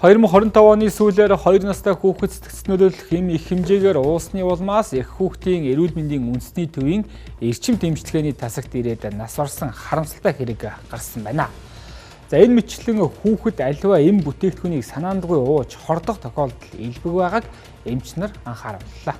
2025 оны сүүлээр 2 настай хүүхэд сэтгцнөлөөлөх хэм их хэмжээгээр уусны улмаас их хүүхдийн эрүүл мэндийн үндэсний төвийн эрчим тэмцлэгээний тасагт ирээд нас орсон харамсалтай хэрэг гарсан байна. За энэ мэтчлэн хүүхэд аливаа эм бүтээгдэхүүнийг санаандгүй ууж хордох тохиолдол илбэг байгааг эмч нар анхаарууллаа.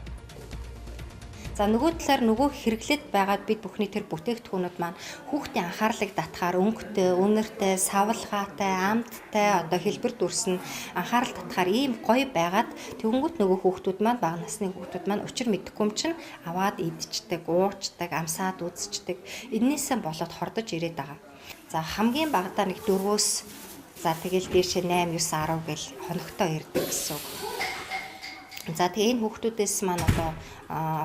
За нөгөө талаар нөгөө хэрэглээд байгаад бид бүхний тэр бүтээгдэхүүнүүд маань хүүхдийн анхаарлыг татахаар өнгөтэй, үнэртэй, савлгаатай, амттай одоо хэлбэр дүрс нь анхаарал татахаар ийм гоё байгаад тэгэнгүүт нөгөө хүүхдүүд маань бага насны хүүхдүүд маань учир мэдэхгүй юм чинь аваад идчихдэг, уучдаг, амсаад үзчихдэг. Эннээсээ болоод хордож ирээд байгаа. За хамгийн багадаа нэг 4-өөс за тэгэл дээшээ 8, 9, 10 гэл хоногтой ирдэг гэсэн үг. За тэгээ энэ хүүхдүүдээс маань одоо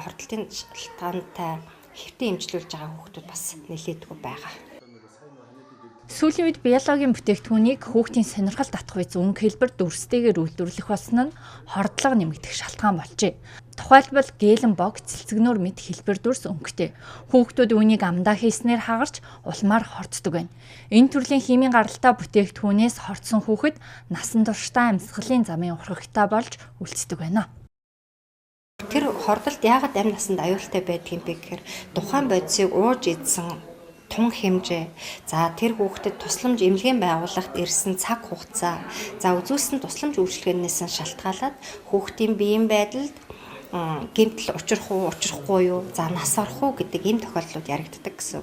хордлтын шалтгаантай хэвтэн эмчилүүлж байгаа хүүхдүүд бас нэлээдгүй байгаа. Сүүлийн үед биологийн бүтээгдэхүүнийг хүүхдийн сонирхол татах үе өнгө хэлбэр дүрстэйгээр үйлдвэрлэх болсон нь хордлого нэмэгдэх шалтгаан болжээ. Тухайлбал гэлэн бог, цэлцэгнөр мэд хэлбэр дүрс өнгөтэй. Хүүхдүүд үүнийг амдаа хийснээр хагарч улмаар хорддог байна. Энэ төрлийн химийн гаралтай бүтээгдэхүүнээс хордсон хүүхэд насан туршдаа амьсгалын замын урхагтай болж үлддэг байна. Тэр хордолд яагаад амь насанд аюултай байдгийг бэ гэхээр тухайн бодисыг ууж идсэн тун хэмжээ. За тэр хүүхдэд тусламж эмнэлгийн байгууллагт ирсэн цаг хугацаа. За үзүүлсэн тусламж үйлчилгээнээс нь шалтгаалаад хүүхдийн биеийн байдалд гэмтэл учрах уу, учрахгүй юу, за нас орох уу гэдэг ийм тохиолдлууд яригддаг гэсэн.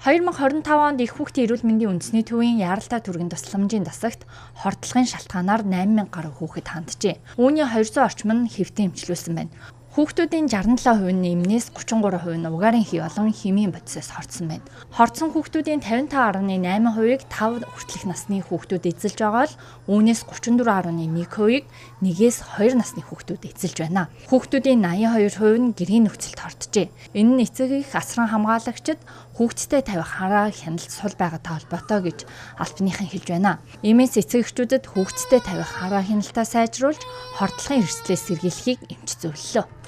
2025 онд их хүүхдийн эрүүл мэндийн үндэсний төвийн яаралтай түргэн тусламжийн дасагт хордлогын шалтгаанаар 8000 гаруй хүүхэд ханджээ. Үүний 200 орчим нь хэвтэн эмчилүүлсэн байна. Хүүхдүүдийн 67% нь эмнээс 33% нь угаарын хий болон химийн бодисоос хордсон байна. Хордсон хүүхдүүдийн 55.8%-ийг 5 хүртэлх насны хүүхдүүд эзэлж байгаа л үүнээс 34.1%-ийг 1-ээс 2 насны хүүхдүүд эзэлж байна. Хүүхдүүдийн 82% нь гэрийн нөхцөлд хорджээ. Энэ нь эцэг их асран хамгаалагчид хүүхдтэй тавих хараа хяналт сул байгаатай холбоотой гэж албаныхан хэлж байна. Иймээс эцэг эхчүүдэд хүүхдтэй тавих хараа хяналтаа сайжруулж хордлогын эрсдлээс сэргийлэхийг эмч зөвлөлөө.